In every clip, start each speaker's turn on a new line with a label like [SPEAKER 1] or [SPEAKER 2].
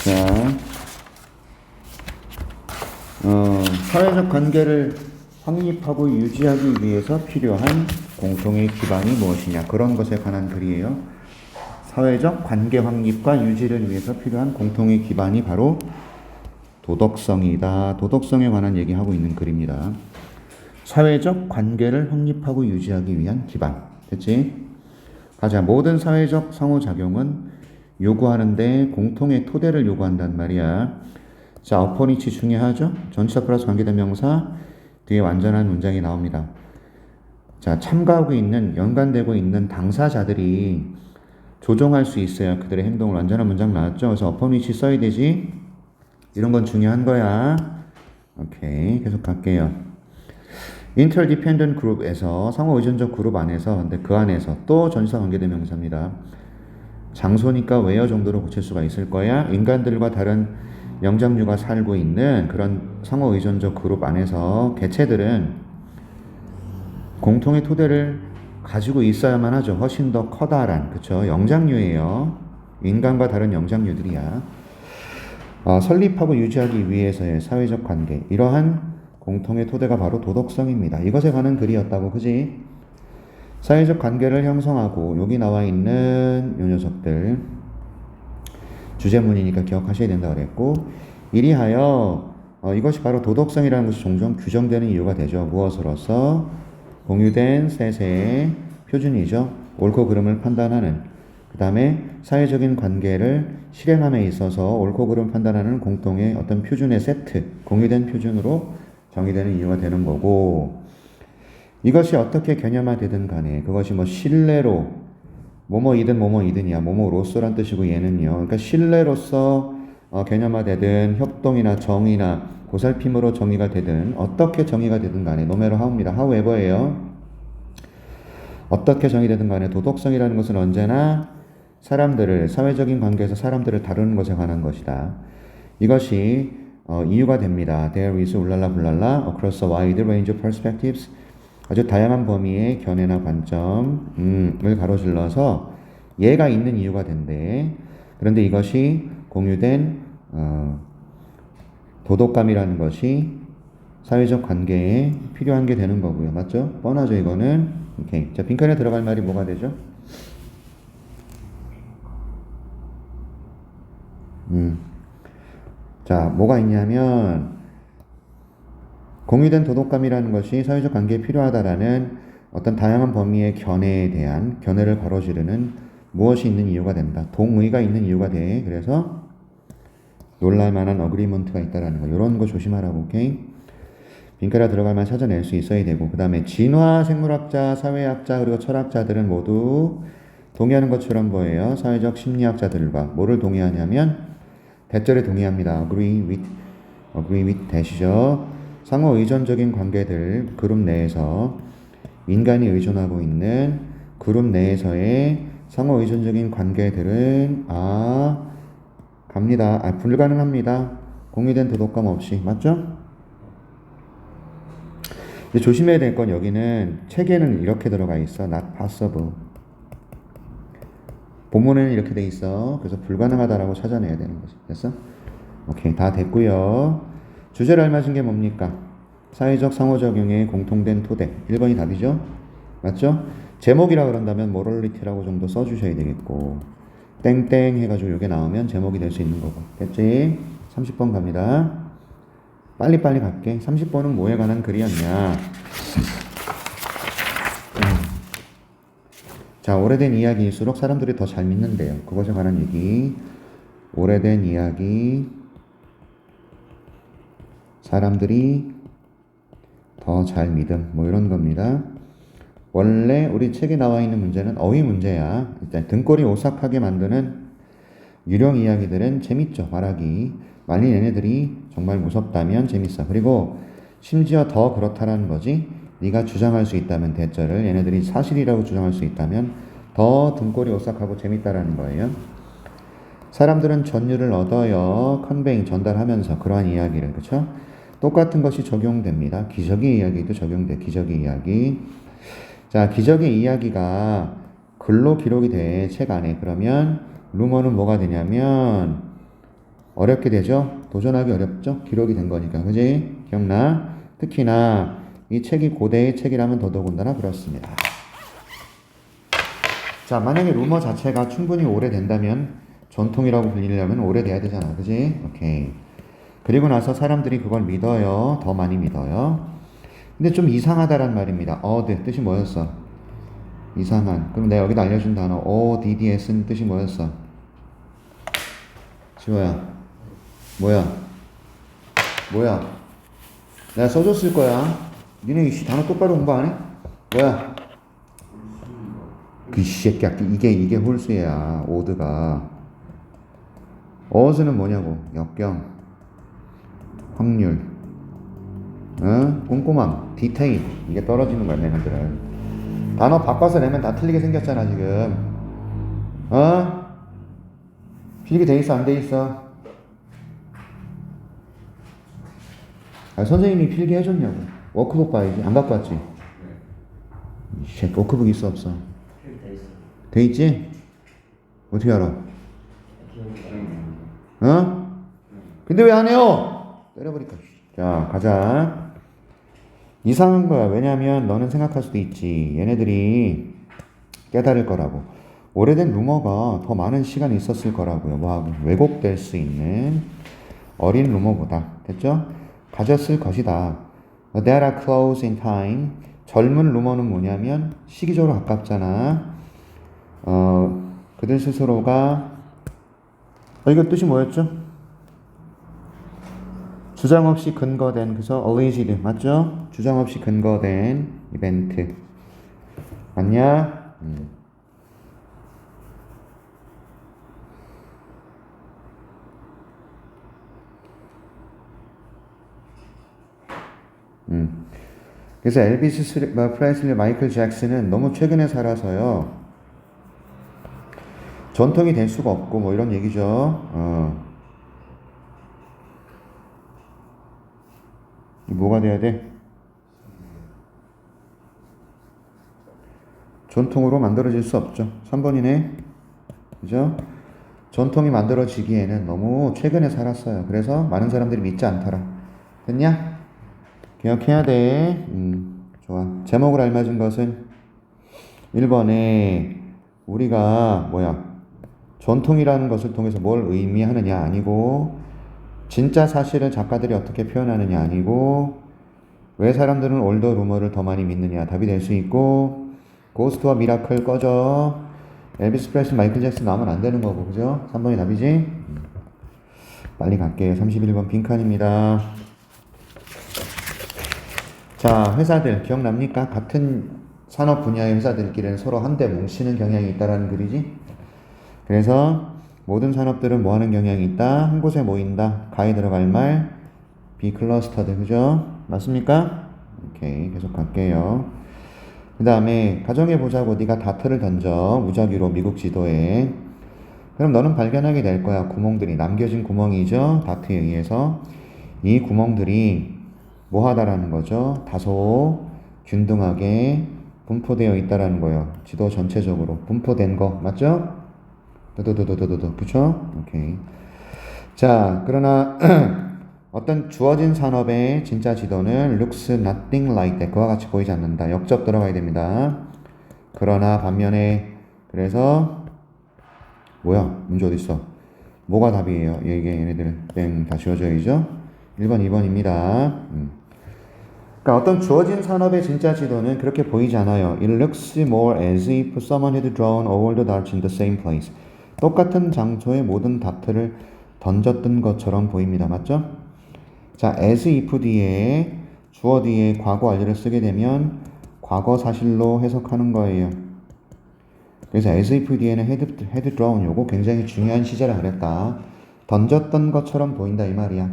[SPEAKER 1] 자, 사회적 관계를 확립하고 유지하기 위해서 필요한 공통의 기반이 무엇이냐, 그런 것에 관한 글이에요. 사회적 관계 확립과 유지를 위해서 필요한 공통의 기반이 바로 도덕성이다. 도덕성에 관한 얘기하고 있는 글입니다. 사회적 관계를 확립하고 유지하기 위한 기반. 됐지? 가자. 모든 사회적 상호작용은 요구하는데 공통의 토대를 요구한단 말이야. 자, 어퍼니치 중요하죠? 전치사 플러스 관계대명사 뒤에 완전한 문장이 나옵니다. 자, 참가하고 있는, 연관되고 있는 당사자들이 조종할 수 있어야 그들의 행동을. 완전한 문장 나왔죠? 그래서 어퍼니치 써야 되지? 이런 건 중요한 거야. 오케이. 계속 갈게요. interdependent group에서 상호 의존적 그룹 안에서, 근데 그 안에서 또 전치사 관계대명사입니다. 장소니까 where 정도로 고칠 수가 있을 거야. 인간들과 다른 영장류가 살고 있는 그런 상호 의존적 그룹 안에서 개체들은 공통의 토대를 가지고 있어야만 하죠. 훨씬 더 커다란, 그쵸? 영장류예요. 인간과 다른 영장류들이야. 설립하고 유지하기 위해서의 사회적 관계, 이러한 공통의 토대가 바로 도덕성입니다. 이것에 관한 글이었다고, 그지? 사회적 관계를 형성하고, 여기 나와 있는 요 녀석들 주제문이니까 기억하셔야 된다고 그랬고, 이리하여 이것이 바로 도덕성이라는 것이 종종 규정되는 이유가 되죠. 무엇으로서? 공유된 셋의 표준이죠. 옳고 그름을 판단하는, 그 다음에 사회적인 관계를 실행함에 있어서 옳고 그름 판단하는 공통의 어떤 표준의 세트, 공유된 표준으로 정의되는 이유가 되는 거고, 이것이 어떻게 개념화되든 간에 그것이 뭐 신뢰로 뭐뭐이든 뭐뭐이든이야. 뭐뭐로서란 뜻이고, 얘는요. 그러니까 신뢰로서 개념화되든 협동이나 정의나 보살핌으로 정의가 되든 어떻게 정의가 되든 간에 no matter how입니다. however예요. 어떻게 정의되든 간에 도덕성이라는 것은 언제나 사람들을, 사회적인 관계에서 사람들을 다루는 것에 관한 것이다. 이것이 이유가 됩니다. There is 울랄라 불랄라 across a wide range of perspectives, 아주 다양한 범위의 견해나 관점을 가로질러서 얘가 있는 이유가 된대. 그런데 이것이 공유된 도덕감이라는 것이 사회적 관계에 필요한 게 되는 거고요. 맞죠? 뻔하죠, 이거는. 오케이. 자, 빈칸에 들어갈 말이 뭐가 되죠? 자, 뭐가 있냐면, 공유된 도덕감이라는 것이 사회적 관계에 필요하다라는 어떤 다양한 범위의 견해에 대한 견해를 가로지르는 무엇이 있는 이유가 된다. 동의가 있는 이유가 돼. 그래서 놀랄만한 어그리먼트가 있다라는 거. 이런 거 조심하라고. 오케이? 빈칸에 들어갈 만 찾아낼 수 있어야 되고, 그 다음에 진화 생물학자, 사회학자, 그리고 철학자들은 모두 동의하는 것처럼 뭐예요? 사회적 심리학자들과 뭐를 동의하냐면 대절에 동의합니다. agree with 대시죠. 상호 의존적인 관계들, 그룹 내에서 인간이 의존하고 있는 그룹 내에서의 상호 의존적인 관계들은 갑니다. 불가능합니다. 공유된 도덕감 없이. 맞죠? 이제 조심해야 될 건, 여기는 책에는 이렇게 들어가 있어. not possible. 본문에는 이렇게 돼 있어. 그래서 불가능하다라고 찾아내야 되는 거지. 됐어? 오케이. 다 됐고요. 주제를 알맞은 게 뭡니까? 사회적 상호작용의 공통된 토대. 1번이 답이죠? 맞죠? 제목이라 그런다면 모럴리티라고 정도 써주셔야 되겠고, 땡땡 해가지고 이게 나오면 제목이 될 수 있는 거고. 됐지? 30번 갑니다. 빨리빨리 갈게. 30번은 뭐에 관한 글이었냐? 자, 오래된 이야기일수록 사람들이 더 잘 믿는데요. 그것에 관한 얘기. 오래된 이야기, 사람들이 더 잘 믿음, 뭐 이런 겁니다. 원래 우리 책에 나와 있는 문제는 어휘 문제야. 일단 등골이 오싹하게 만드는 유령 이야기들은 재밌죠, 말하기. 만일 얘네들이 정말 무섭다면 재밌어. 그리고 심지어 더 그렇다라는 거지. 네가 주장할 수 있다면, 대절을 얘네들이 사실이라고 주장할 수 있다면 더 등골이 오싹하고 재밌다라는 거예요. 사람들은 전율을 얻어요. 컨베잉, 전달하면서 그러한 이야기를. 그쵸? 똑같은 것이 적용됩니다. 기적의 이야기도 적용돼. 기적의 이야기. 자, 기적의 이야기가 글로 기록이 돼. 책 안에. 그러면 루머는 뭐가 되냐면 어렵게 되죠? 도전하기 어렵죠? 기록이 된 거니까. 그지? 기억나? 특히나 이 책이 고대의 책이라면 더더군다나 그렇습니다. 자, 만약에 루머 자체가 충분히 오래된다면 전통이라고 불리려면 오래돼야 되잖아. 그지? 오케이. 그리고 나서 사람들이 그걸 믿어요. 더 많이 믿어요. 근데 좀 이상하다란 말입니다. odd 뜻이 뭐였어? 이상한. 그럼 내가 여기다 알려준 단어 odds는 뜻이 뭐였어? 지호야. 뭐야? 내가 써줬을 거야. 니네 이 단어 똑바로 공부 안 해? 뭐야? 그 새끼야. 이게 홀수야. odd가. 어스는 뭐냐고? 역경, 확률, 꼼꼼함, 디테일. 이게 떨어지는 거야, 얘네들은. 단어 바꿔서 내면 다 틀리게 생겼잖아, 지금. 필기 돼 있어, 안 돼 있어? 선생님이 필기 해줬냐고. 워크북 봐야지. 안 갖고 왔지? 이 새끼, 워크북 있어, 없어? 돼 있지? 어떻게 알아? 근데 왜 안 해요? 때려버릴까. 자, 가자. 이상한 거야. 왜냐면 너는 생각할 수도 있지. 얘네들이 깨달을 거라고. 오래된 루머가 더 많은 시간이 있었을 거라고요. 뭐하고 왜곡될 수 있는 어린 루머보다. 됐죠? 가졌을 것이다. That are close in time. 젊은 루머는 뭐냐면 시기적으로 가깝잖아. 그들 스스로가 이거 뜻이 뭐였죠? 주장 없이 근거된, 그래서 alleged 맞죠? 주장 없이 근거된 이벤트 맞냐? 그래서 엘비스 프레슬리, 마이클 잭슨은 너무 최근에 살아서요. 전통이 될 수가 없고 뭐 이런 얘기죠. 뭐가 돼야 돼? 전통으로 만들어질 수 없죠. 3번이네. 그죠? 전통이 만들어지기에는 너무 최근에 살았어요. 그래서 많은 사람들이 믿지 않더라. 됐냐? 기억해야 돼. 좋아. 제목을 알맞은 것은 1번에 우리가 전통이라는 것을 통해서 뭘 의미하느냐 아니고 진짜 사실을 작가들이 어떻게 표현하느냐 아니고 왜 사람들은 올더 루머를 더 많이 믿느냐 답이 될 수 있고 고스트와 미라클 꺼져 엘비스 프레슬리 마이클 잭슨 나오면 안 되는 거고 그죠? 3번이 답이지? 빨리 갈게요. 31번 빈칸입니다. 자, 회사들 기억납니까? 같은 산업 분야의 회사들끼리는 서로 한데 뭉치는 경향이 있다라는 글이지? 그래서 모든 산업들은 뭐 하는 경향이 있다? 한 곳에 모인다. 가에 들어갈 말 be clustered. 그죠? 맞습니까? 오케이. 계속 갈게요. 그 다음에 가정해보자고. 네가 다트를 던져. 무작위로 미국 지도에. 그럼 너는 발견하게 될 거야. 구멍들이 남겨진 구멍이죠. 다트에 의해서. 이 구멍들이 뭐 하다라는 거죠? 다소 균등하게 분포되어 있다라는 거예요. 지도 전체적으로 분포된 거 맞죠? 도도도도도도 그쵸? 오케이. 자, 그러나 어떤 주어진 산업의 진짜 지도는 looks nothing like that. 그와 같이 보이지 않는다. 역접 들어가야 됩니다. 그러나 반면에 그래서 문제 어디 있어? 뭐가 답이에요? 얘네들 땡 다 지워져야죠. 1번, 2번입니다. 그러니까 어떤 주어진 산업의 진짜 지도는 그렇게 보이지 않아요. It looks more as if someone had drawn all the darts in the same place. 똑같은 장소에 모든 다트를 던졌던 것처럼 보입니다. 맞죠? 자, as if 뒤에 주어 뒤에 과거 완료를 쓰게 되면 과거 사실로 해석하는 거예요. 그래서 as if 뒤에는 had drawn 요거 굉장히 중요한 시제를 그랬다. 던졌던 것처럼 보인다 이 말이야.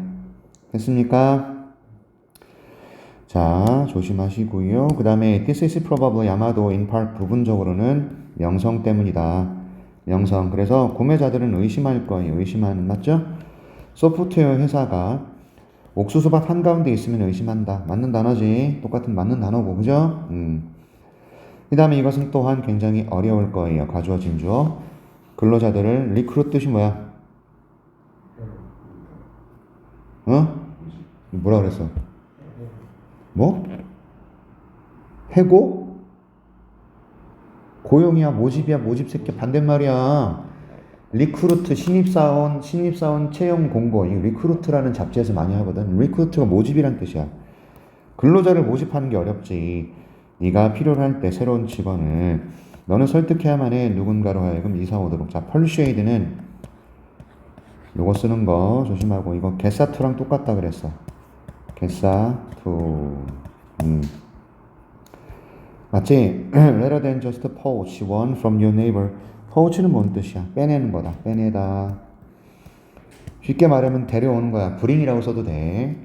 [SPEAKER 1] 됐습니까? 자, 조심하시고요. 그 다음에 this is probably 아마도 in part 부분적으로는 명성 때문이다. 명성. 그래서 구매자들은 의심할 거예요. 의심하는 맞죠? 소프트웨어 회사가 옥수수밭 한가운데 있으면 의심한다. 맞는 단어지. 똑같은 맞는 단어고 그죠? 그 다음에 이것은 또한 굉장히 어려울 거예요. 가주어 진주어. 근로자들을 리크루트 뜻이 뭐야? 어? 뭐라 그랬어? 뭐? 해고? 고용이야, 모집이야, 모집 새끼 반대말이야. 리크루트, 신입사원 채용 공고. 이 리크루트라는 잡지에서 많이 하거든. 리크루트가 모집이란 뜻이야. 근로자를 모집하는 게 어렵지. 네가 필요로 할 때 새로운 직원을 너는 설득해야만 해. 누군가로 하여금 이사 오도록. 자, persuade는 요거 쓰는 거 조심하고. 이거 get to랑 똑같다 그랬어. get to. 맞지? Rather than just poach one from your neighbor. poach는 뭔 뜻이야? 빼내는 거다. 빼내다. 쉽게 말하면 데려오는 거야. bring이라고 써도 돼.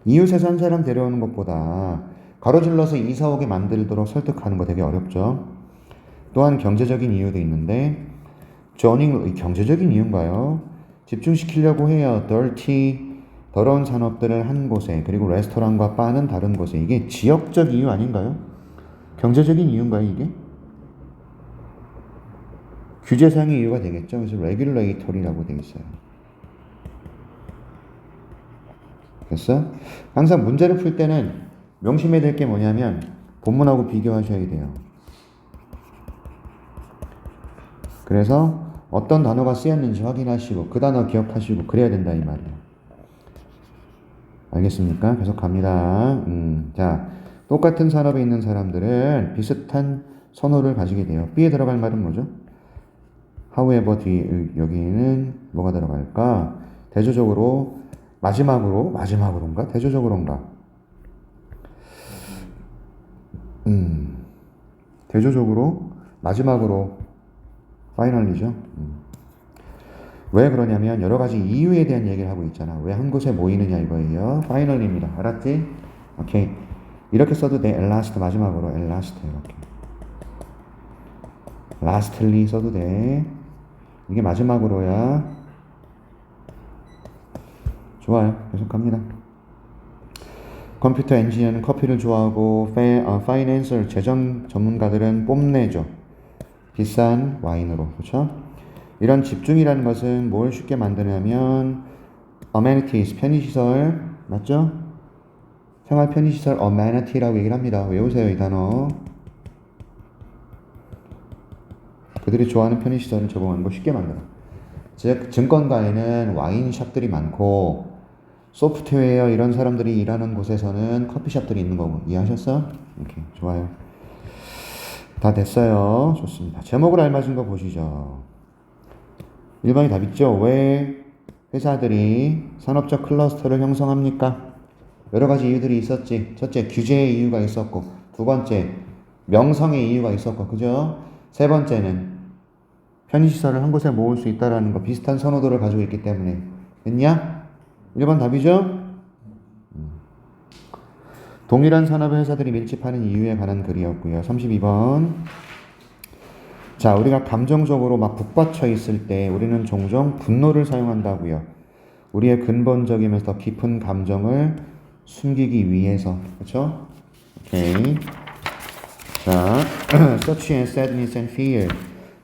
[SPEAKER 1] 이웃에서 한 사람 데려오는 것보다 가로질러서 이사 오게 만들도록 설득하는 거 되게 어렵죠. 또한 경제적인 이유도 있는데 joining 경제적인 이유인가요? 집중시키려고 해요. dirty 더러운 산업들을 한 곳에 그리고 레스토랑과 바는 다른 곳에 이게 지역적 이유 아닌가요? 경제적인 이유인가요 이게? 규제상의 이유가 되겠죠. 그래서 regulatory라고 되어 있어요. 됐어? 항상 문제를 풀 때는 명심해야 될 게 뭐냐면 본문하고 비교하셔야 돼요. 그래서 어떤 단어가 쓰였는지 확인하시고 그 단어 기억하시고 그래야 된다 이 말이에요. 알겠습니까? 계속 갑니다. 자, 똑같은 산업에 있는 사람들은 비슷한 선호를 가지게 돼요. B에 들어갈 말은 뭐죠? however 뒤 여기는 뭐가 들어갈까? 대조적으로 마지막으로인가? 대조적으로인가? 대조적으로 마지막으로 파이널리죠. 왜 그러냐면 여러 가지 이유에 대한 얘기를 하고 있잖아. 왜 한 곳에 모이느냐 이거예요. 파이널입니다. 알았지? 오케이. 이렇게 써도 돼. last 마지막으로 last 이렇게. lastly 써도 돼. 이게 마지막으로야. 좋아요. 계속 갑니다. 컴퓨터 엔지니어는 커피를 좋아하고 파이낸서 재정 전문가들은 뽐내죠. 비싼 와인으로. 그렇죠? 이런 집중이라는 것은 뭘 쉽게 만드냐면 amenities 편의시설 맞죠? 생활 편의시설 amenity라고 얘기를 합니다. 외우세요 이 단어. 그들이 좋아하는 편의시설을 제공하는 거 쉽게 만들어. 즉 증권가에는 와인샵들이 많고 소프트웨어 이런 사람들이 일하는 곳에서는 커피숍들이 있는 거고. 이해하셨어? 오케이 좋아요. 다 됐어요. 좋습니다. 제목을 알맞은 거 보시죠. 1번이 답 있죠. 왜 회사들이 산업적 클러스터를 형성합니까? 여러 가지 이유들이 있었지. 첫째, 규제의 이유가 있었고, 두 번째, 명성의 이유가 있었고, 그죠? 세 번째는 편의시설을 한 곳에 모을 수 있다는 거, 비슷한 선호도를 가지고 있기 때문에. 됐냐? 1번 답이죠? 동일한 산업의 회사들이 밀집하는 이유에 관한 글이었고요. 32번. 자, 우리가 감정적으로 막 북받쳐 있을 때 우리는 종종 분노를 사용한다고요. 우리의 근본적이면서 더 깊은 감정을 숨기기 위해서. 그렇죠? 오케이. 자, such as sadness and fear.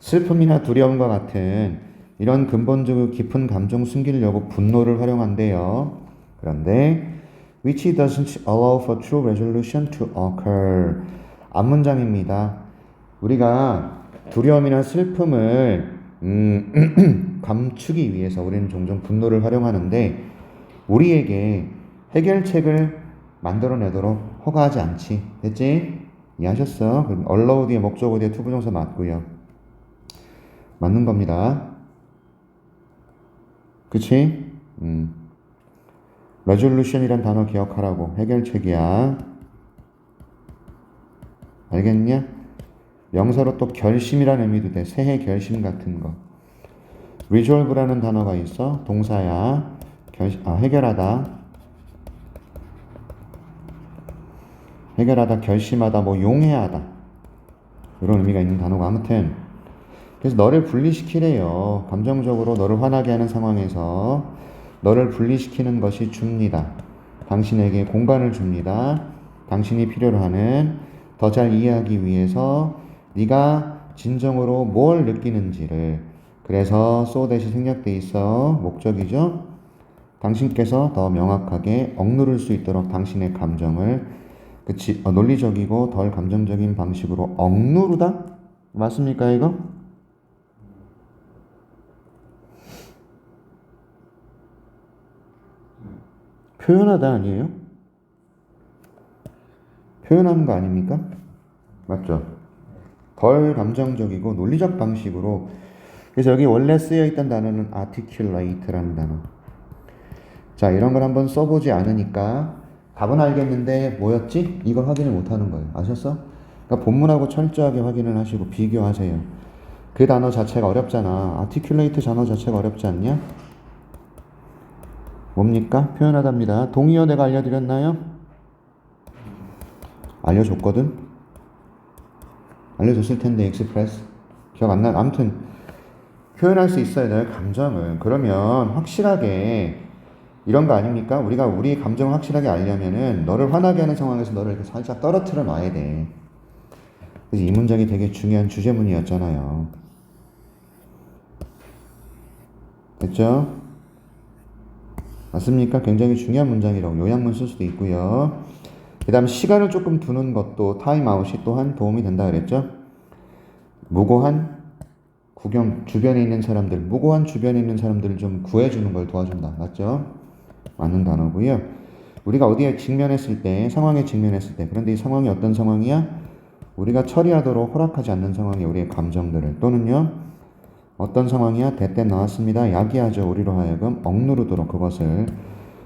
[SPEAKER 1] 슬픔이나 두려움과 같은 이런 근본적으로 깊은 감정 숨기려고 분노를 활용한대요. 그런데 which doesn't allow for true resolution to occur. 앞문장입니다. 우리가 두려움이나 슬픔을 감추기 위해서 우리는 종종 분노를 활용하는데 우리에게 해결책을 만들어내도록 허가하지 않지. 됐지? 이해하셨어? 그럼 allow 뒤에 목적어 뒤에 투부정사 맞고요. 맞는 겁니다. 그치? resolution이란 단어 기억하라고. 해결책이야. 알겠냐? 명사로 또 결심이라는 의미도 돼. 새해 결심 같은 거. resolve라는 단어가 있어. 동사야. 해결하다. 해결하다, 결심하다, 뭐 용해하다. 이런 의미가 있는 단어가 아무튼. 그래서 너를 분리시키래요. 감정적으로 너를 화나게 하는 상황에서 너를 분리시키는 것이 줍니다. 당신에게 공간을 줍니다. 당신이 필요로 하는 더 잘 이해하기 위해서 네가 진정으로 뭘 느끼는지를. 그래서 so that이 생략돼 있어. 목적이죠. 당신께서 더 명확하게 억누를 수 있도록 당신의 감정을 논리적이고 덜 감정적인 방식으로 억누르다? 맞습니까 이거? 표현하다 아니에요? 표현하는 거 아닙니까? 맞죠? 덜 감정적이고 논리적 방식으로. 그래서 여기 원래 쓰여 있던 단어는 articulate라는 단어. 자, 이런 걸 한번 써보지 않으니까 답은 알겠는데 뭐였지? 이걸 확인을 못하는 거예요. 아셨어? 그러니까 본문하고 철저하게 확인을 하시고 비교하세요. 그 단어 자체가 어렵잖아. articulate 단어 자체가 어렵지 않냐? 뭡니까? 표현하답니다. 동의어 내가 알려드렸나요? 알려줬거든? 알려줬을 텐데 익스프레스 기억 안 나? 아무튼 표현할 수 있어요. 내 감정을. 그러면 확실하게 이런 거 아닙니까? 우리가 우리 감정을 확실하게 알려면은 너를 화나게 하는 상황에서 너를 이렇게 살짝 떨어뜨려 놔야 돼. 그래서 이 문장이 되게 중요한 주제문이었잖아요. 됐죠? 맞습니까? 굉장히 중요한 문장이라고. 요약문 쓸 수도 있고요. 그 다음 시간을 조금 두는 것도 타임아웃이 또한 도움이 된다 그랬죠? 무고한 주변에 있는 사람들, 무고한 주변에 있는 사람들을 좀 구해주는 걸 도와준다. 맞죠? 맞는 단어고요. 우리가 어디에 직면했을 때, 상황에 직면했을 때, 그런데 이 상황이 어떤 상황이야? 우리가 처리하도록 허락하지 않는 상황이 우리의 감정들을, 또는요, 어떤 상황이야? 대때 나왔습니다. 야기하죠. 우리로 하여금 억누르도록 그것을.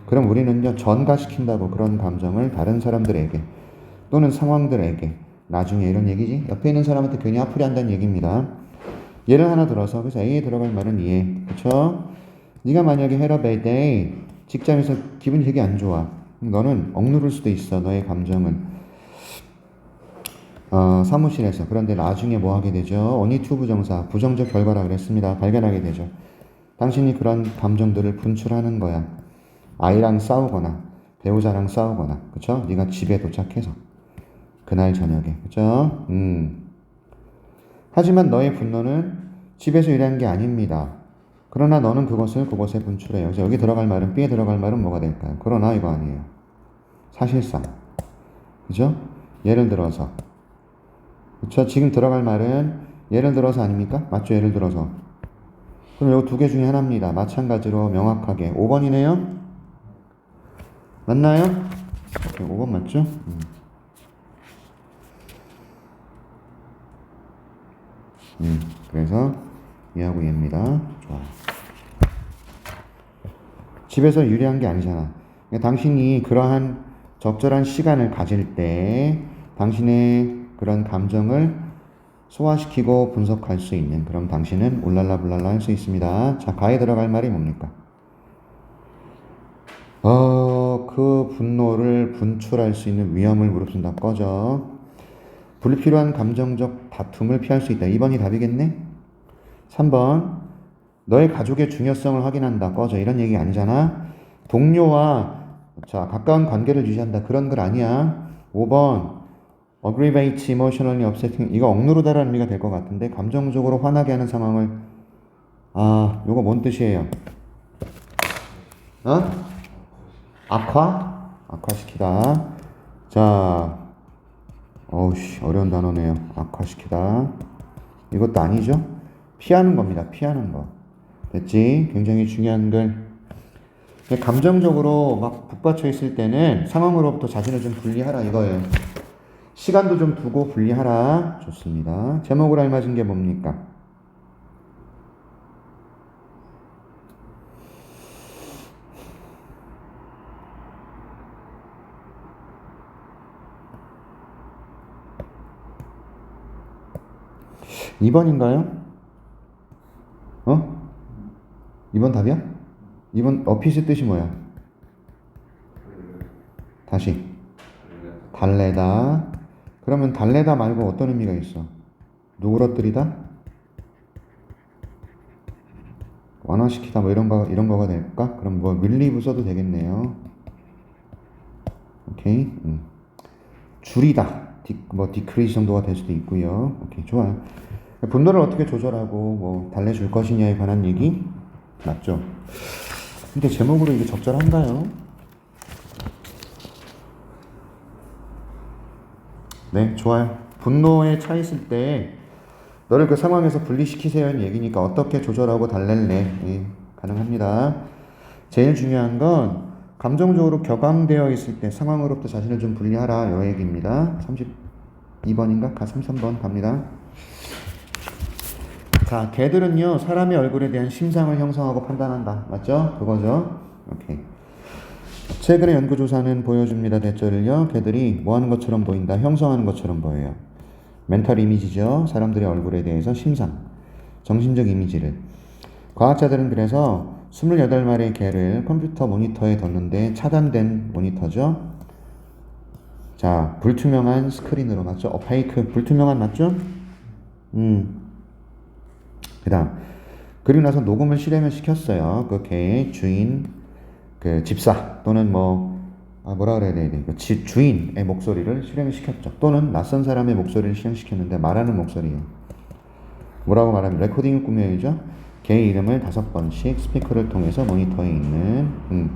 [SPEAKER 1] 그럼 우리는요, 전가시킨다고 그런 감정을 다른 사람들에게, 또는 상황들에게, 나중에 이런 얘기지? 옆에 있는 사람한테 괜히 아프리 한다는 얘기입니다. 예를 하나 들어서, 그래서 A에 들어갈 말은 이해. 그쵸? 네가 만약에 had a bad day, 직장에서 기분이 되게 안 좋아. 너는 억누를 수도 있어. 너의 감정을. 사무실에서. 그런데 나중에 뭐 하게 되죠? only to 부정사. 부정적 결과라 그랬습니다. 발견하게 되죠. 당신이 그런 감정들을 분출하는 거야. 아이랑 싸우거나 배우자랑 싸우거나. 그쵸? 네가 집에 도착해서. 그날 저녁에. 그쵸? 하지만 너의 분노는 집에서 일하는 게 아닙니다. 그러나 너는 그것에 분출해요. 그래서 여기 들어갈 말은, B에 들어갈 말은 뭐가 될까요? 그러나 이거 아니에요. 사실상. 그죠? 예를 들어서. 그쵸? 지금 들어갈 말은 예를 들어서 아닙니까? 맞죠? 예를 들어서. 그럼 이 두 개 중에 하나입니다. 마찬가지로 명확하게. 5번이네요? 맞나요? 5번 맞죠? 그래서 얘하고 얘입니다. 좋아. 집에서 유리한 게 아니잖아. 그러니까 당신이 그러한 적절한 시간을 가질 때 당신의 그런 감정을 소화시키고 분석할 수 있는, 그럼 당신은 울랄라 불랄라 할 수 있습니다. 자, 가에 들어갈 말이 뭡니까? 그 분노를 분출할 수 있는 위험을 무릅쓴다. 꺼져. 불필요한 감정적 다툼을 피할 수 있다. 2번이 답이겠네? 3번. 너의 가족의 중요성을 확인한다. 꺼져. 이런 얘기 아니잖아. 동료와 가까운 관계를 유지한다. 그런 글 아니야. 5번. aggravate, emotionally upsetting. 이거 억누르다라는 의미가 될 것 같은데, 감정적으로 화나게 하는 상황을. 요거 뭔 뜻이에요? 악화시키다. 자, 어려운 단어네요. 악화시키다. 이것도 아니죠? 피하는 겁니다. 피하는 거. 됐지? 굉장히 중요한 글. 감정적으로 막 북받쳐 있을 때는 상황으로부터 자신을 좀 분리하라 이거예요. 시간도 좀 두고 분리하라. 좋습니다. 제목으로 알맞은 게 뭡니까? (2번인가요) 2번 답이야? 2번 어핏의 뜻이 뭐야? 다시. 달래다. 그러면 달래다 말고 어떤 의미가 있어? 누그러뜨리다? 완화시키다 뭐 이런 거가 될까? 그럼 뭐 relieve 써도 되겠네요. 오케이. 줄이다. decrease 정도가 될 수도 있고요. 오케이, 좋아요. 분노를 어떻게 조절하고 뭐 달래줄 것이냐에 관한 얘기 맞죠? 근데 제목으로 이게 적절한가요? 네, 좋아요. 분노에 차 있을 때 너를 그 상황에서 분리시키세요는 얘기니까 어떻게 조절하고 달랠래? 예, 가능합니다. 제일 중요한 건 감정적으로 격앙되어 있을 때 상황으로부터 자신을 좀 분리하라. 요 얘기입니다. 32번인가? 33번 갑니다. 자, 개들은요, 사람의 얼굴에 대한 심상을 형성하고 판단한다. 맞죠? 그거죠? 오케이. 최근의 연구조사는 보여줍니다. 대절을요. 개들이 뭐 하는 것처럼 보인다. 형성하는 것처럼 보여요. 멘탈 이미지죠. 사람들의 얼굴에 대해서 심상, 정신적 이미지를. 과학자들은 그래서 28마리의 개를 컴퓨터 모니터에 뒀는데 차단된 모니터죠. 자, 불투명한 스크린으로 맞죠? 어페이크, 불투명한 맞죠? 그 다음 그리고 나서 녹음을 실행을 시켰어요. 그 개의 주인, 그 집사 또는 뭐라 그래야 돼? 그 주인의 목소리를 실행을 시켰죠. 또는 낯선 사람의 목소리를 실행시켰는데 말하는 목소리예요. 뭐라고 말하면 레코딩 꾸며야죠. 개의 이름을 5번씩 스피커를 통해서 모니터에 있는.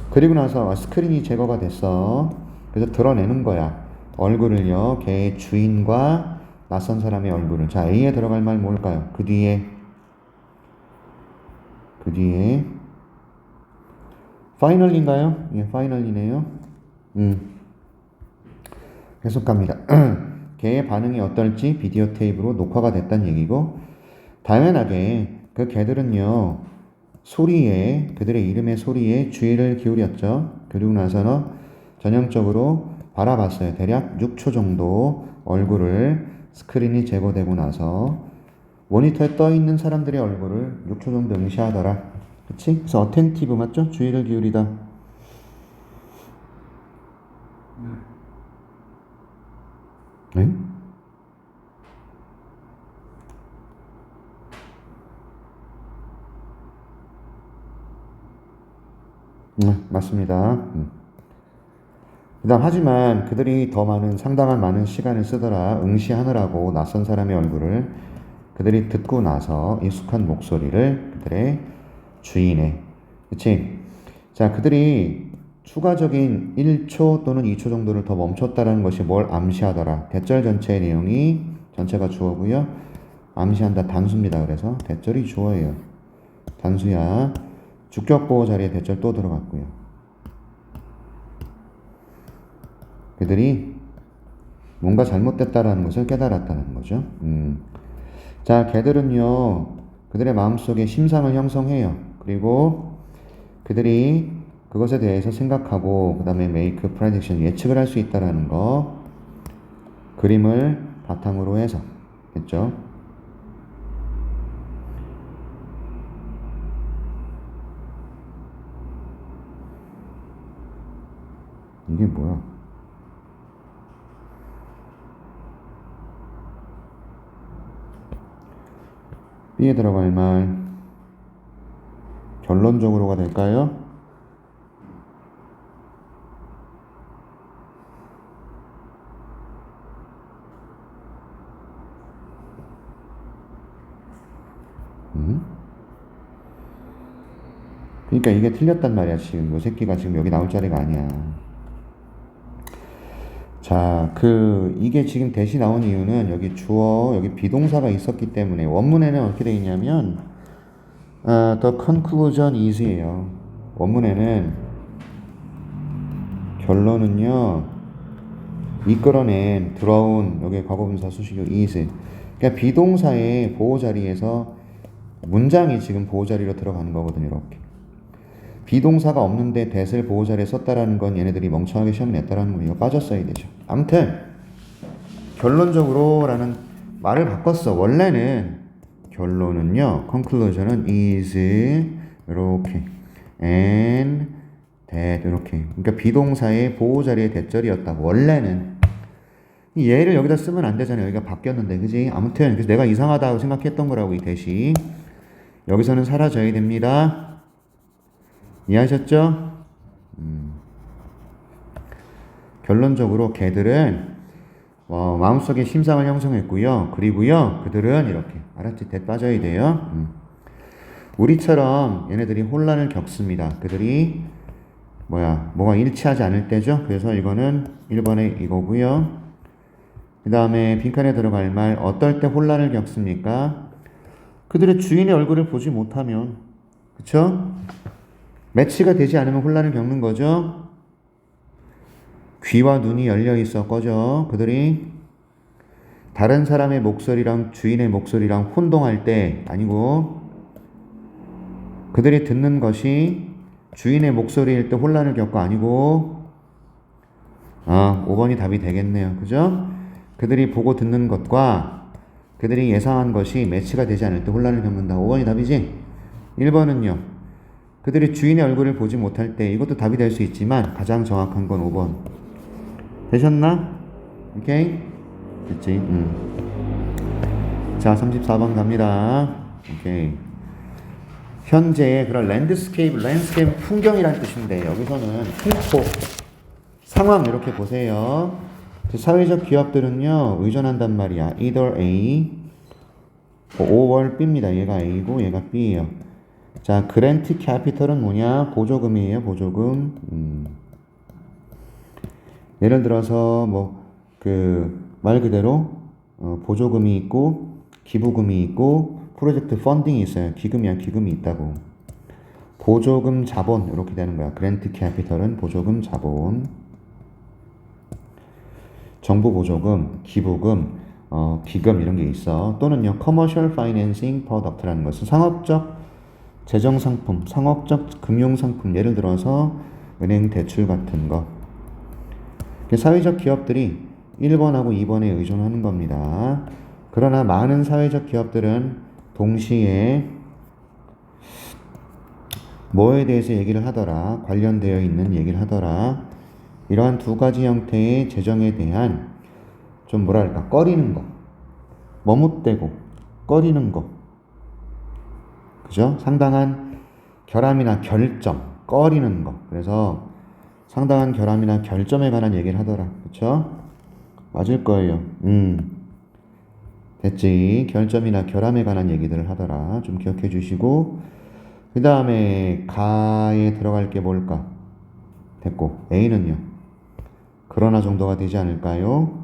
[SPEAKER 1] 그리고 나서 스크린이 제거가 됐어. 그래서 드러내는 거야. 얼굴을요. 개의 주인과 낯선 사람의 얼굴을. 자, A에 들어갈 말 뭘까요? 그 뒤에 파이널인가요? 예, 파이널이네요. 계속 갑니다. 개의 반응이 어떨지 비디오 테이프로 녹화가 됐다는 얘기고, 당연하게 그 개들은요, 소리에, 그들의 이름의 소리에 주의를 기울였죠. 그리고 나서는 전형적으로 바라봤어요. 대략 6초 정도 얼굴을 스크린이 제거되고 나서 모니터에 떠 있는 사람들의 얼굴을 6초 정도 응시하더라. 그치? 그래서 어텐티브 맞죠? 주의를 기울이다. 네? 맞습니다. 그다음 하지만 그들이 더 많은 상당한 많은 시간을 쓰더라. 응시하느라고 낯선 사람의 얼굴을 그들이 듣고 나서 익숙한 목소리를 그들의 주인의, 그치? 자, 그들이 추가적인 1초 또는 2초 정도를 더 멈췄다라는 것이 뭘 암시하더라. 대절 전체의 내용이 전체가 주어고요. 암시한다 단수입니다. 그래서 대절이 주어예요. 단수야. 주격보호 자리에 대절 또 들어갔고요. 그들이 뭔가 잘못됐다라는 것을 깨달았다는 거죠. 자, 개들은요, 그들의 마음속에 심상을 형성해요. 그리고 그들이 그것에 대해서 생각하고, 그 다음에 make prediction, 예측을 할 수 있다라는 거, 그림을 바탕으로 해서, 했죠. 이게 뭐야? B에 들어갈 말 결론적으로가 될까요? 그러니까 이게 틀렸단 말이야. 지금 이 새끼가 지금 여기 나올 자리가 아니야. 자, 이게 지금 대시 나온 이유는 여기 주어, 여기 비동사가 있었기 때문에 원문에는 어떻게 되어 있냐면 the conclusion is예요. 원문에는 결론은요, 이끌어낸, 들어온, 여기 과거분사 수식어 is. 그러니까 비동사의 보호 자리에서 문장이 지금 보호 자리로 들어가는 거거든요. 이렇게. 비동사가 없는데 that을 보호 자리에 썼다라는 건 얘네들이 멍청하게 시험 냈다라는 거 이거 빠졌어야 되죠. 아무튼 결론적으로 라는 말을 바꿨어. 원래는 결론은요, conclusion은 is 이렇게 and that 이렇게. 그러니까 비동사의 보호 자리의 대절이었다고. 원래는 이 얘를 여기다 쓰면 안 되잖아요. 여기가 바뀌었는데, 그지? 아무튼 그래서 내가 이상하다고 생각했던 거라고. 이 대시 여기서는 사라져야 됩니다. 이해하셨죠? 결론적으로 개들은 마음속에 심상을 형성했고요. 그리고요, 그들은 이렇게 알았지? 대 빠져야 돼요. 우리처럼 얘네들이 혼란을 겪습니다. 그들이 뭐가 일치하지 않을 때죠. 그래서 이거는 1번에 이거고요. 그 다음에 빈칸에 들어갈 말, 어떨 때 혼란을 겪습니까? 그들의 주인의 얼굴을 보지 못하면, 그쵸? 매치가 되지 않으면 혼란을 겪는 거죠. 귀와 눈이 열려 있어 꺼져. 그들이 다른 사람의 목소리랑 주인의 목소리랑 혼동할 때, 아니고 그들이 듣는 것이 주인의 목소리일 때 혼란을 겪고, 아니고 5번이 답이 되겠네요. 그죠? 그들이 보고 듣는 것과 그들이 예상한 것이 매치가 되지 않을 때 혼란을 겪는다. 5번이 답이지? 1번은요. 그들이 주인의 얼굴을 보지 못할 때, 이것도 답이 될 수 있지만 가장 정확한 건 5번. 되셨나? 오케이? 됐지? 자, 34번 갑니다. 오케이. 현재의 그런 랜드스케이프 풍경이란 뜻인데, 여기서는 풍토, 상황 이렇게 보세요. 사회적 기업들은요, 의존한단 말이야. either A, 5월 B입니다. 얘가 A고 얘가 B예요. 자, 그랜트 캐피털은 뭐냐? 보조금이에요. 보조금. 예를 들어서 말 그대로 보조금이 있고 기부금이 있고 프로젝트 펀딩이 있어요. 기금이 있다고. 보조금 자본 이렇게 되는 거야. 그랜트 캐피털은 보조금 자본. 정부 보조금, 기부금, 기금 이런 게 있어. 또는요, commercial financing product라는 것은 상업적 재정 상품, 상업적 금융 상품, 예를 들어서 은행 대출 같은 거. 사회적 기업들이 1번하고 2번에 의존하는 겁니다. 그러나 많은 사회적 기업들은 동시에 뭐에 대해서 얘기를 하더라? 관련되어 있는 얘기를 하더라. 이러한 두 가지 형태의 재정에 대한 좀 꺼리는 거. 머뭇대고 꺼리는 거. 그죠? 상당한 결함이나 결점, 꺼리는 거. 그래서 상당한 결함이나 결점에 관한 얘기를 하더라. 그쵸? 맞을 거예요. 됐지? 결점이나 결함에 관한 얘기들을 하더라. 좀 기억해 주시고, 그 다음에 가에 들어갈 게 뭘까? 됐고, A는요. 그러나 정도가 되지 않을까요?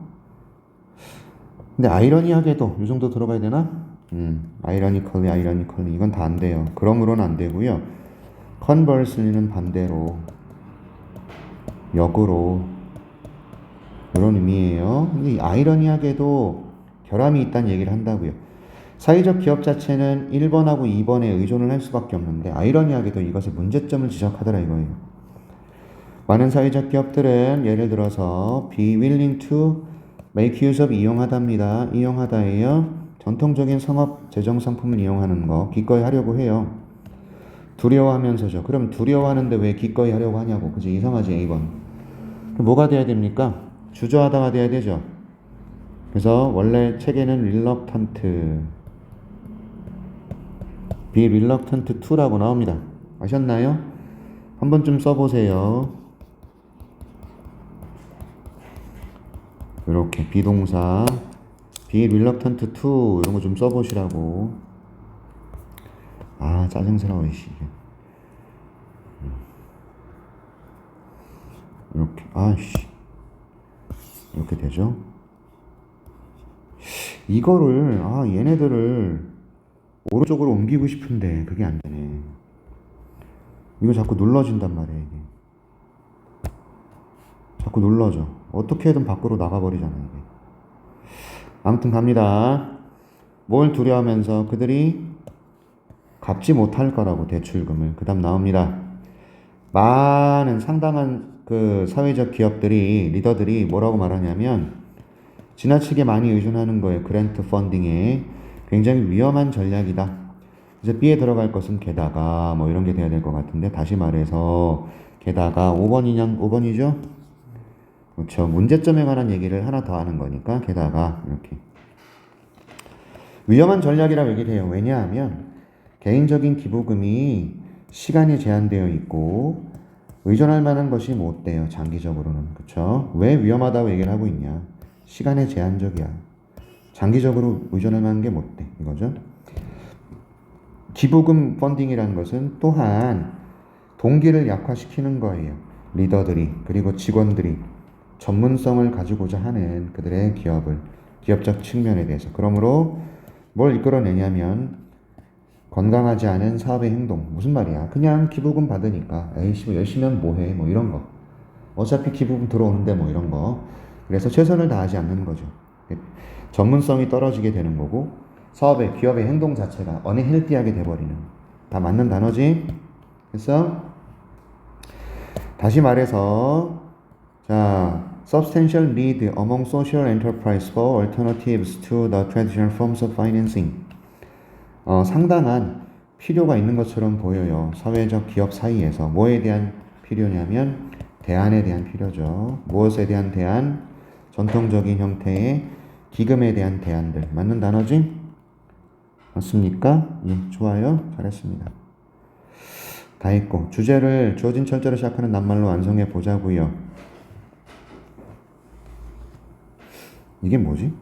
[SPEAKER 1] 근데 아이러니하게도 이 정도 들어가야 되나? 아이러니컬리 이건 다 안 돼요. 그러므로는 안 되고요. conversely는 반대로, 역으로 이런 의미예요. 근데 아이러니하게도 결함이 있다는 얘기를 한다고요. 사회적 기업 자체는 1번하고 2번에 의존을 할 수밖에 없는데 아이러니하게도 이것의 문제점을 지적하더라 이거예요. 많은 사회적 기업들은 예를 들어서 be willing to make use of 이용하다입니다. 이용하다예요. 전통적인 상업 재정 상품을 이용하는 거 기꺼이 하려고 해요. 두려워하면서죠. 그럼 두려워하는데 왜 기꺼이 하려고 하냐고. 그지? 이상하지 A번. 뭐가 돼야 됩니까? 주저하다가 돼야 되죠. 그래서 원래 책에는 reluctant, be reluctant to라고 나옵니다. 아셨나요? 한 번쯤 써보세요. 이렇게 비동사 be reluctant to 이런 거 좀 써보시라고. 아 짜증스러워 이씨. 이렇게 아씨 이렇게 되죠. 이거를 얘네들을 오른쪽으로 옮기고 싶은데 그게 안 되네. 이거 자꾸 눌러진단 말이야 이게. 자꾸 눌러져. 어떻게든 밖으로 나가버리잖아 이게. 아무튼 갑니다. 뭘 두려워하면서 그들이 갚지 못할 거라고 대출금을. 그 다음 나옵니다. 많은 상당한 그 사회적 기업들이 리더들이 뭐라고 말하냐면 지나치게 많이 의존하는 거예요. 그랜트 펀딩에. 굉장히 위험한 전략이다. 이제 B에 들어갈 것은 게다가 뭐 이런 게 돼야 될 것 같은데 다시 말해서 게다가 5번이죠? 그렇죠. 문제점에 관한 얘기를 하나 더 하는 거니까 게다가 이렇게 위험한 전략이라고 얘기를 해요. 왜냐하면 개인적인 기부금이 시간이 제한되어 있고 의존할 만한 것이 못 돼요. 장기적으로는. 그렇죠? 왜 위험하다고 얘기를 하고 있냐? 시간에 제한적이야. 장기적으로 의존할 만한 게 못 돼. 이거죠? 기부금 펀딩이라는 것은 또한 동기를 약화시키는 거예요. 리더들이 그리고 직원들이 전문성을 가지고자 하는 그들의 기업적 측면에 대해서. 그러므로 뭘 이끌어내냐면 건강하지 않은 사업의 행동. 무슨 말이야? 그냥 기부금 받으니까 에이씨 뭐 열심히 하면 뭐해? 뭐 이런 거. 어차피 기부금 들어오는데 뭐 이런 거. 그래서 최선을 다하지 않는 거죠. 전문성이 떨어지게 되는 거고 사업의 기업의 행동 자체가 언헬디하게 돼버리는. 다 맞는 단어지? 그래서 다시 말해서 자, substantial need among social enterprise for alternatives to the traditional forms of financing. 상당한 필요가 있는 것처럼 보여요. 사회적 기업 사이에서. 뭐에 대한 필요냐면 대안에 대한 필요죠. 무엇에 대한 대안? 전통적인 형태의 기금에 대한 대안들. 맞는 단어지? 맞습니까? 예, 좋아요. 잘했습니다. 다 했고 주제를 주어진 철자로 시작하는 낱말로 완성해 보자고요. 이게 뭐지?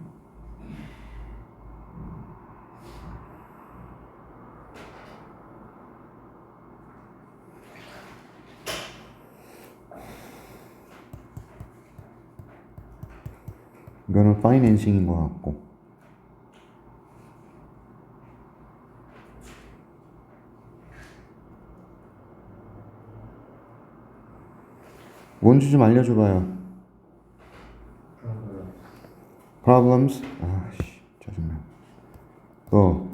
[SPEAKER 1] 이거는 파이낸싱인 것 같고 뭔지 좀 알려줘봐요. Problems. 아씨 짜증나. 또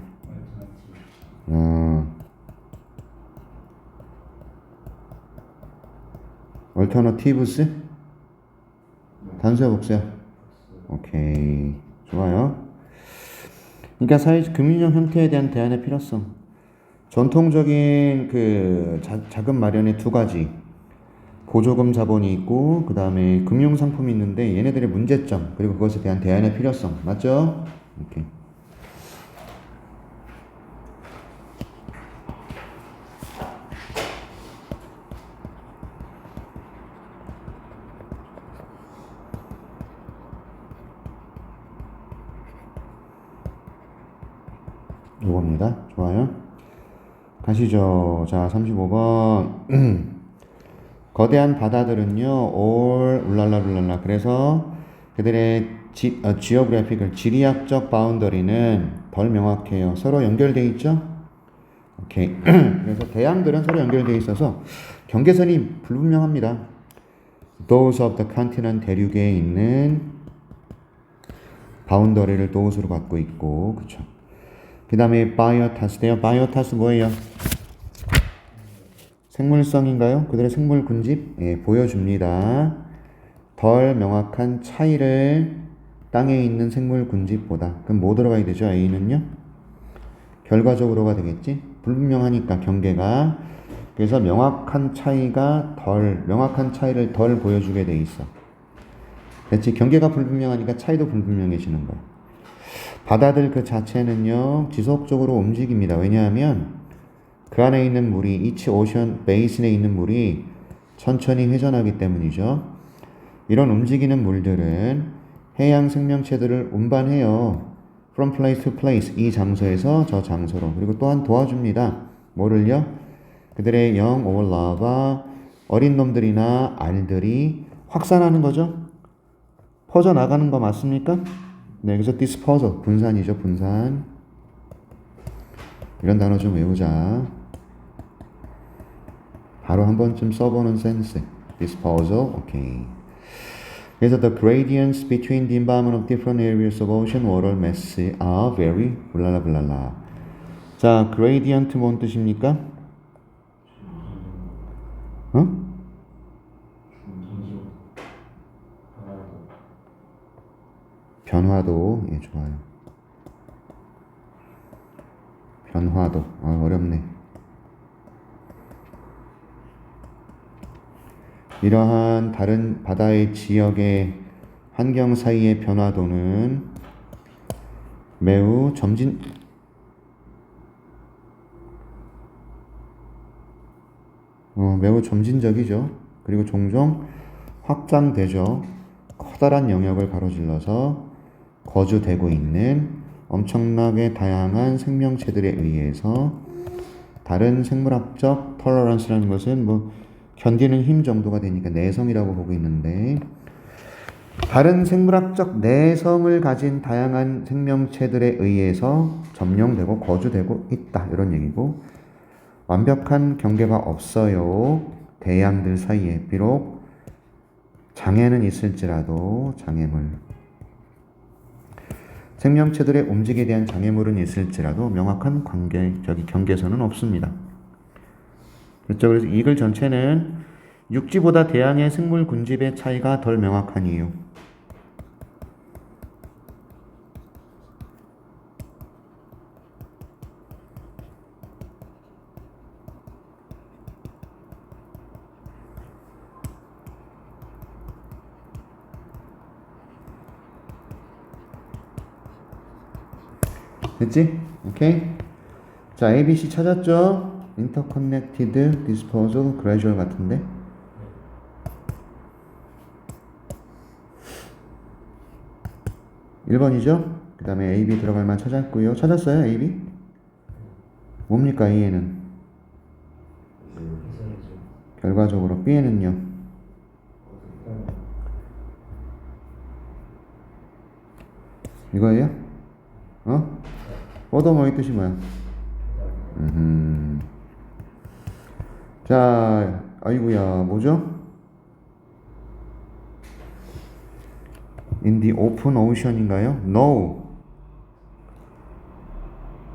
[SPEAKER 1] alternatives. 단수야 복수야? 오케이 좋아요. 그러니까 금융형 형태에 대한 대안의 필요성. 전통적인 그 자금 마련의 두 가지. 보조금 자본이 있고 그 다음에 금융상품이 있는데 얘네들의 문제점 그리고 그것에 대한 대안의 필요성. 맞죠? 오케이. 요겁니다. 좋아요. 가시죠. 자, 35번. 거대한 바다들은요, 울랄라. 그래서 그들의 지오그래픽을 지리학적 바운더리는 덜 명확해요. 서로 연결돼 있죠? 오케이. 그래서 대양들은 서로 연결돼 있어서 경계선이 불분명합니다. Those of the continent 대륙에 있는 바운더리를 those로 갖고 있고, 그쵸? 그 다음에 바이오타스인데요. 바이오타스 뭐예요? 생물성인가요? 그들의 생물 군집? 예, 보여줍니다. 덜 명확한 차이를 땅에 있는 생물 군집보다. 그럼 뭐 들어가야 되죠? A는요? 결과적으로가 되겠지? 불분명하니까 경계가. 그래서 명확한 차이를 덜 보여주게 돼 있어. 그렇지? 경계가 불분명하니까 차이도 불분명해지는 거야. 바다들 그 자체는요, 지속적으로 움직입니다. 왜냐하면 그 안에 있는 물이, 이치 오션 베이슨에 있는 물이 천천히 회전하기 때문이죠. 이런 움직이는 물들은 해양 생명체들을 운반해요. From place to place, 이 장소에서 저 장소로. 그리고 또한 도와줍니다. 뭐를요? 그들의 young or larva, 어린 놈들이나 알들이 확산하는 거죠. 퍼져나가는 거 맞습니까? 네, 그래서 dispersal, 분산이죠, 분산. 이런 단어 좀 외우자. 바로 한 번쯤 써보는 센스. dispersal, 오케이. 그래서 the gradients between the environment of different areas of ocean water mass are very 블랄라. 자, gradient 뭔 뜻입니까? 변화도. 예, 좋아요. 변화도. 어렵네. 이러한 다른 바다의 지역의 환경 사이의 변화도는 매우 매우 점진적이죠. 그리고 종종 확장되죠. 커다란 영역을 가로질러서 거주되고 있는 엄청나게 다양한 생명체들에 의해서 다른 생물학적 톨러런스라는 것은 뭐 견디는 힘 정도가 되니까 내성이라고 보고 있는데, 다른 생물학적 내성을 가진 다양한 생명체들에 의해서 점령되고 거주되고 있다, 이런 얘기고, 완벽한 경계가 없어요. 대양들 사이에 비록 장애는 있을지라도 장애물, 생명체들의 움직임에 대한 장애물은 있을지라도 명확한 경계선은 없습니다. 그렇죠. 그래서 이 글 전체는 육지보다 대양의 생물 군집의 차이가 덜 명확한 이유. 됐지? 오케이? 자, ABC 찾았죠? Interconnected Disposal Gradual 같은데? (1번이죠) 그 다음에 AB 들어갈 만 찾았고요. 찾았어요? AB? 뭡니까 A에는? 결과적으로 B에는요? 이거예요? 어? furthermore의 뜻이 뭐야? 자, 아이고야, 뭐죠? In the open ocean인가요? No.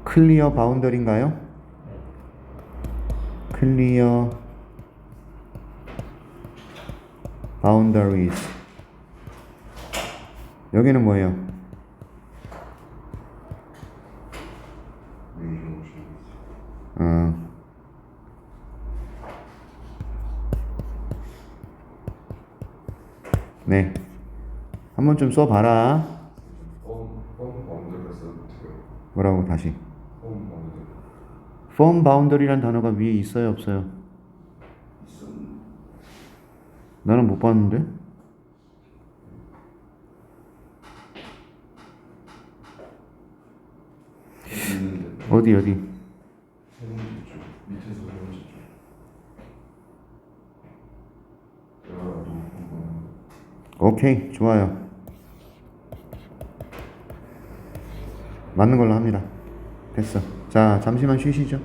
[SPEAKER 1] clear boundary인가요? clear boundaries. 여기는 뭐예요? 네. 한번 좀 써봐라. 뭐라고 다시? firm boundary란 단어가 위에 있어요, 없어요? 나는 못 봤는데? 어디? 오케이, 좋아요. 맞는 걸로 합니다. 됐어. 자, 잠시만 쉬시죠.